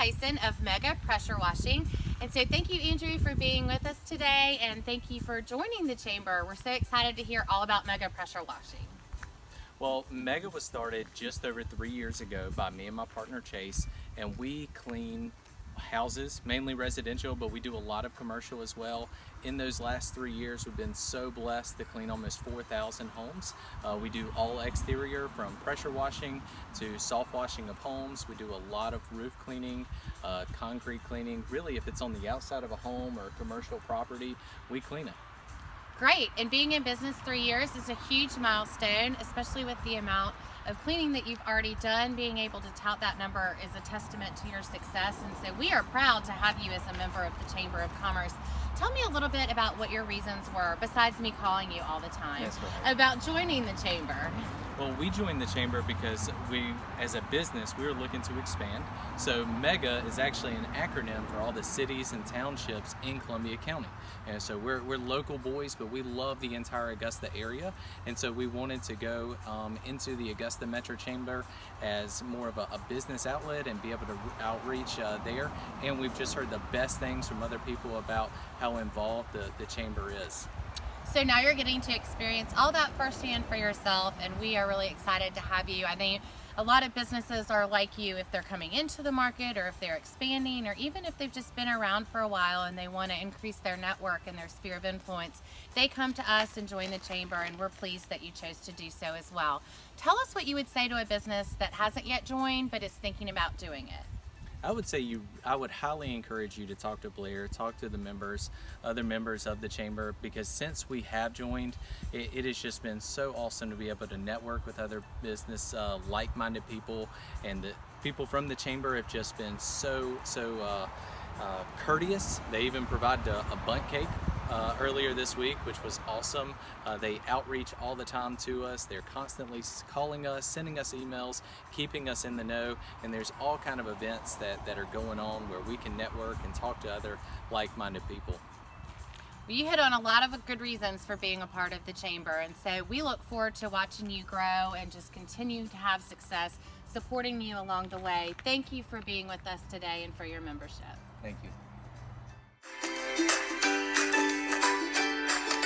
Tyson of MEGAH Pressure Washing. And so thank you, Andrew, for being with us today, and thank you for joining the chamber. We're so excited to hear all about MEGAH Pressure Washing. Well, MEGAH was started just over 3 years ago by me and my partner Chase, and we clean houses, mainly residential, but we do a lot of commercial as well. In those last 3 years, we've been so blessed to clean almost 4,000 homes. We do all exterior, from pressure washing to soft washing of homes. We do a lot of roof cleaning, concrete cleaning. Really, if it's on the outside of a home or a commercial property, we clean it. Great, and being in business 3 years is a huge milestone, especially with the amount of cleaning that you've already done. Being able to tout that number is a testament to your success, and so we are proud to have you as a member of the Chamber of Commerce. Tell me a little bit about what your reasons were, besides me calling you all the time, about joining the Chamber. Well, we joined the Chamber because as a business, we were looking to expand. So MEGAH is actually an acronym for all the cities and townships in Columbia County. And so we're local boys, but we love the entire Augusta area. And so we wanted to go into the Augusta Metro Chamber as more of a business outlet and be able to outreach there. And we've just heard the best things from other people about how involved the Chamber is. So now you're getting to experience all that firsthand for yourself, and we are really excited to have you. I think a lot of businesses are like you if they're coming into the market, or if they're expanding, or even if they've just been around for a while and they want to increase their network and their sphere of influence. They come to us and join the Chamber, and we're pleased that you chose to do so as well. Tell us what you would say to a business that hasn't yet joined but is thinking about doing it. I would say I would highly encourage you to talk to Blair, talk to the members, other members of the Chamber, because since we have joined, it has just been so awesome to be able to network with other business, like-minded people, and the people from the Chamber have just been so courteous. They even provided a bundt cake earlier this week, which was awesome. They outreach all the time to us. They're constantly calling us, sending us emails, keeping us in the know, and there's all kind of events that are going on where we can network and talk to other like-minded people. Well, you hit on a lot of good reasons for being a part of the Chamber, and so we look forward to watching you grow and just continue to have success, supporting you along the way. Thank you for being with us today and for your membership. Thank you.